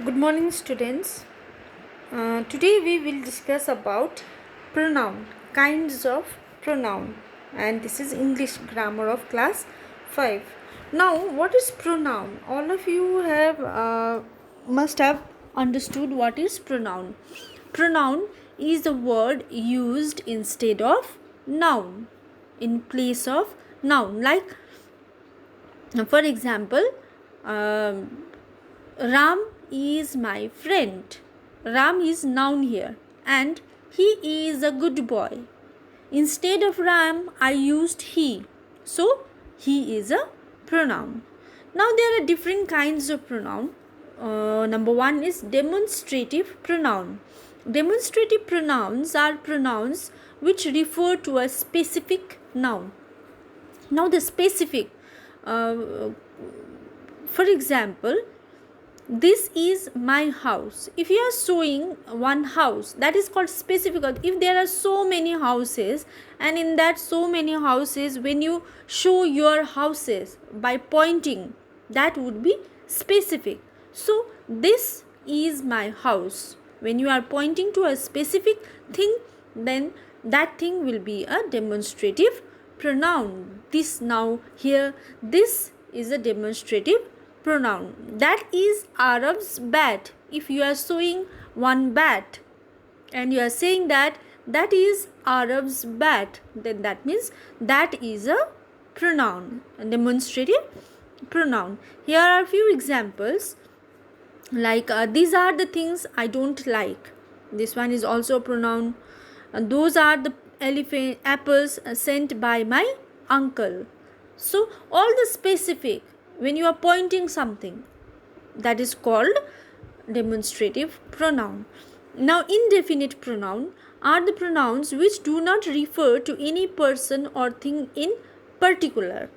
Good morning, students. Today we will discuss about pronoun, kinds of pronoun, and this is English grammar of class 5. Now, what is pronoun? All of you have must have understood what is pronoun. Pronoun is the word used instead of noun, in place of noun. Like, for example, um, Ram is my friend. Ram is noun here and he is a good boy. Instead of Ram, I used he. So, he is a pronoun. Now, there are different kinds of pronoun. Number one is demonstrative pronoun. Demonstrative pronouns are pronouns which refer to a specific noun. Now, the specific, uh, for example, this is my house. If you are showing one house, that is called specific. If there are so many houses, and in that so many houses, when you show your houses by pointing, that would be specific. So this is my house. When you are pointing to a specific thing, then that thing will be a demonstrative pronoun. This, now here, this is a demonstrative pronoun. That is Arab's bat. If you are showing one bat and you are saying that that is Arab's bat, then that means that is a pronoun, a demonstrative pronoun. Here are a few examples, like these are the things I don't like. This one is also a pronoun. Those are the elephant apples sent by my uncle. So all the specific, when you are pointing something, that is called demonstrative pronoun. Now, indefinite pronoun are the pronouns which do not refer to any person or thing in particular.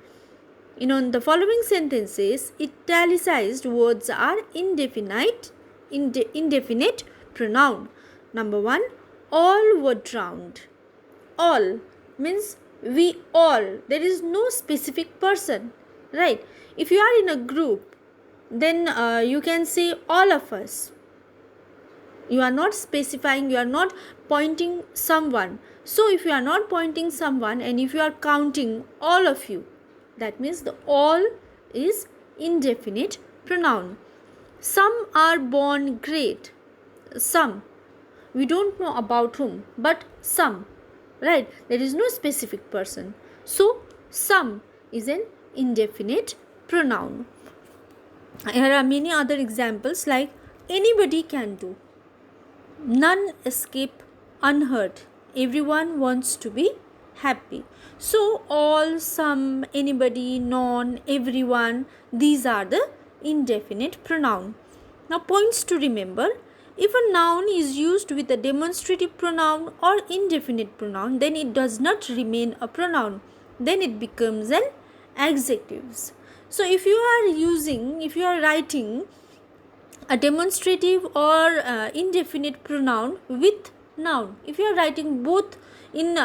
In the following sentences, italicized words are indefinite pronoun. Number one, all were drowned. All means we all. There is no specific person, right? If you are in a group, then you can say all of us. You are not specifying, you are not pointing someone. So if you are not pointing someone and if you are counting all of you, that means the all is indefinite pronoun. Some are born great. Some, we don't know about whom, but some, right? There is no specific person. So some is an indefinite pronoun. Here are many other examples, like anybody can do. None escape unhurt. Everyone wants to be happy. So all, some, anybody, none, everyone, these are the indefinite pronoun. Now, points to remember: if a noun is used with a demonstrative pronoun or indefinite pronoun, then it does not remain a pronoun. Then it becomes an adjective. So if you are writing a demonstrative or indefinite pronoun with noun, if you are writing both in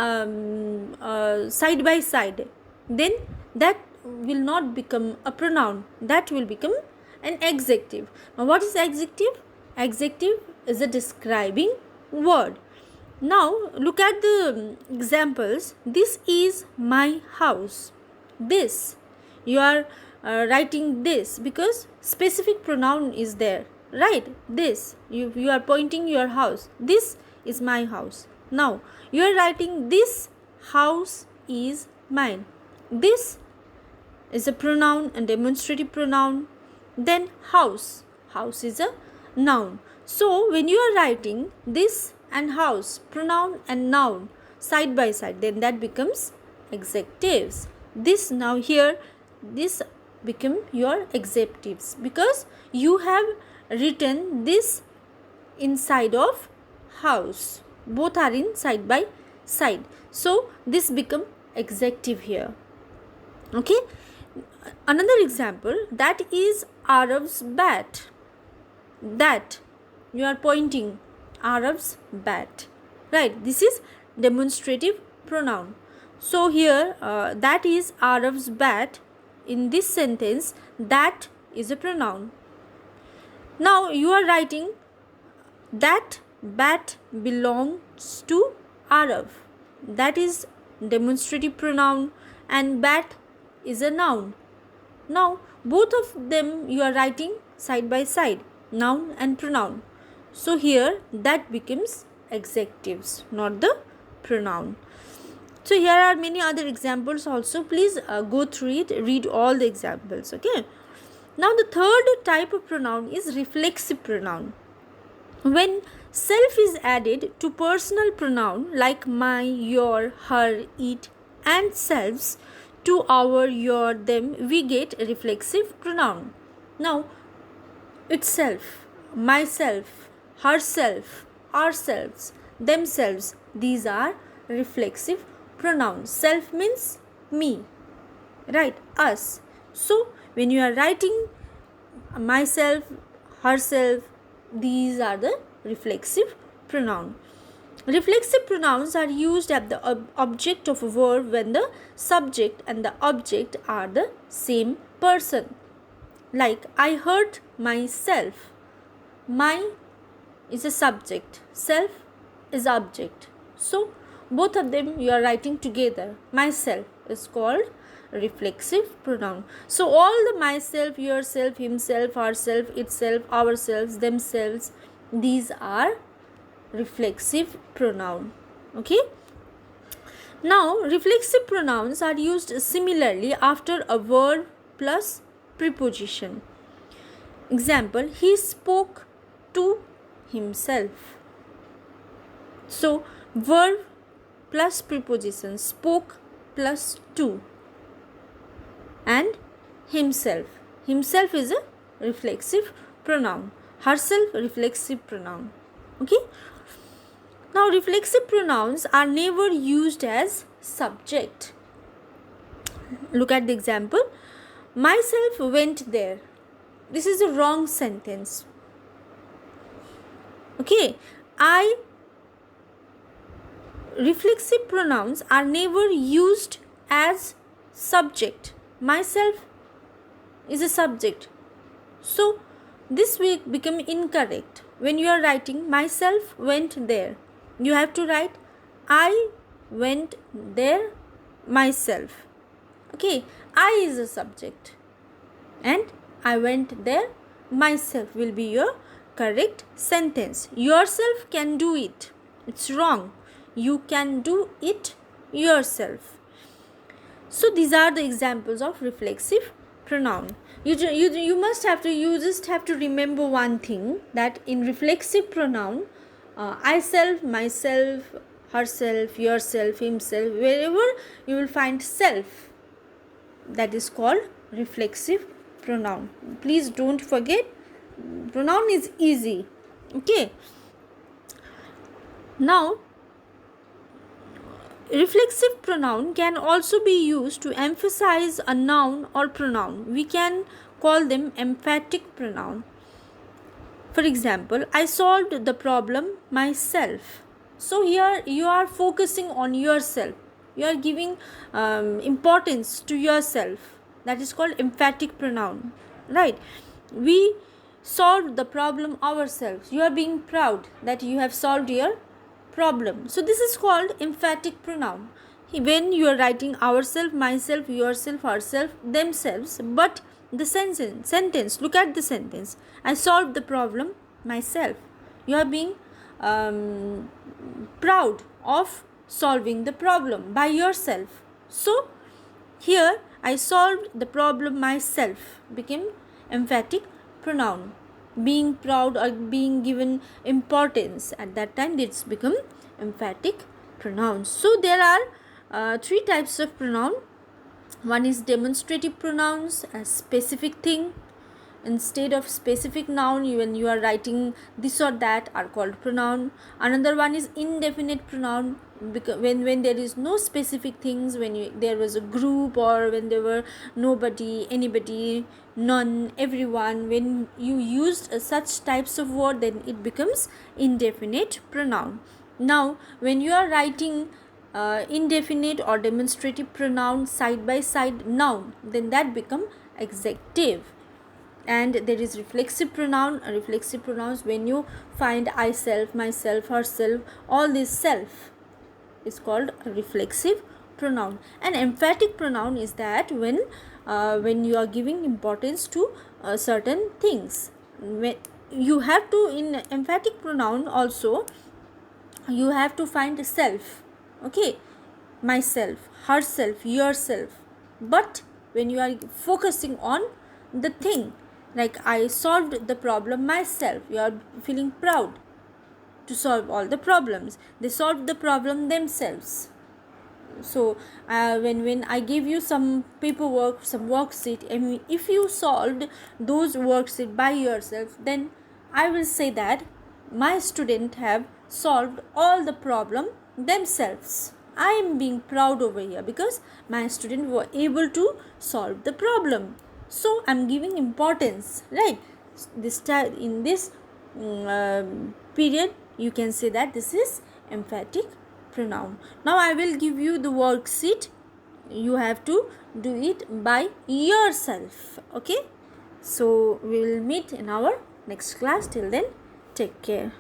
side by side, then that will not become a pronoun, that will become an adjective. Now, what is adjective? Adjective is a describing word. Now look at the examples. This is my house. This, you are writing this because specific pronoun is there, right? This, you are pointing your house. This is my house. Now you are writing this house is mine. This is a pronoun, a demonstrative pronoun. Then house is a noun. So when you are writing this and house, pronoun and noun side by side, then that becomes adjectives. This, now here, this become your adjectives because you have written this inside of house. Both are in side by side. So this become adjective here. Okay. Another example, that is Arab's bat. That, you are pointing Arab's bat, right? This is demonstrative pronoun. So here that is Arab's bat. In this sentence, that is a pronoun. Now you are writing that bat belongs to Arav. That is demonstrative pronoun and bat is a noun. Now both of them you are writing side by side, noun and pronoun. So here that becomes adjectives, not the pronoun. So here are many other examples also. Please go through it, read all the examples. Okay. Now the third type of pronoun is reflexive pronoun. When self is added to personal pronoun like my, your, her, it and selves, to our, your, them, we get reflexive pronoun. Now itself, myself, herself, ourselves, themselves, these are reflexive pronouns. Self means me, right, us. So when you are writing myself, herself, these are the reflexive pronoun. Reflexive pronouns are used at the object of a verb when the subject and the object are the same person. Like I hurt myself. My is a subject, self is object. So both of them you are writing together. Myself is called reflexive pronoun. So all the myself, yourself, himself, herself, itself, ourselves, themselves, these are reflexive pronoun. Okay. Now reflexive pronouns are used similarly after a verb plus preposition. Example, he spoke to himself. So verb plus preposition, spoke plus to, and himself. Himself is a reflexive pronoun. Herself reflexive pronoun. Okay. Now reflexive pronouns are never used as subject. Look at the example. Myself went there. This is a wrong sentence. Okay. Reflexive pronouns are never used as subject. Myself is a subject. So this will become incorrect. When you are writing myself went there, you have to write I went there myself. Okay. I is a subject and I went there myself will be your correct sentence. Yourself can do it. It's wrong. You can do it yourself. So these are the examples of reflexive pronoun. You must have to, you just have to remember one thing, that in reflexive pronoun, I self, myself, herself, yourself, himself, wherever you will find self, that is called reflexive pronoun. Please don't forget, pronoun is easy. Okay. Now reflexive pronoun can also be used to emphasize a noun or pronoun. We can call them emphatic pronoun. For example, I solved the problem myself. So here you are focusing on yourself. You are giving importance to yourself. That is called emphatic pronoun. Right? We solved the problem ourselves. You are being proud that you have solved your problem. So this is called emphatic pronoun. When you are writing ourself, myself, yourself, herself, themselves, but the sentence, look at the sentence. I solved the problem myself. You are being proud of solving the problem by yourself. So here I solved the problem myself became emphatic pronoun. Being proud or being given importance, at that time it's become emphatic pronouns. So there are three types of pronoun. One is demonstrative pronouns, a specific thing. Instead of specific noun, when you are writing this or that, are called pronoun. Another one is indefinite pronoun, because when there is no specific things, when there was a group, or when there were nobody, anybody, none, everyone, when you used such types of word, then it becomes indefinite pronoun. Now when you are writing indefinite or demonstrative pronoun side by side noun, then that become adjective. And there is reflexive pronoun. Reflexive pronouns, when you find I self, myself, herself, all this self is called a reflexive pronoun. And emphatic pronoun is that when you are giving importance to certain things. When you have to, in emphatic pronoun also, you have to find self, okay, myself, herself, yourself. But when you are focusing on the thing, like I solved the problem myself, you are feeling proud to solve all the problems. They solved the problem themselves. So when I give you some paperwork, some worksheet, I mean, if you solved those worksheet by yourself, then I will say that my student have solved all the problem themselves. I am being proud over here because my student were able to solve the problem. So I'm giving importance, right? This time in this period, you can say that this is emphatic pronoun. Now I will give you the worksheet. You have to do it by yourself, okay? So we will meet in our next class. Till then, take care.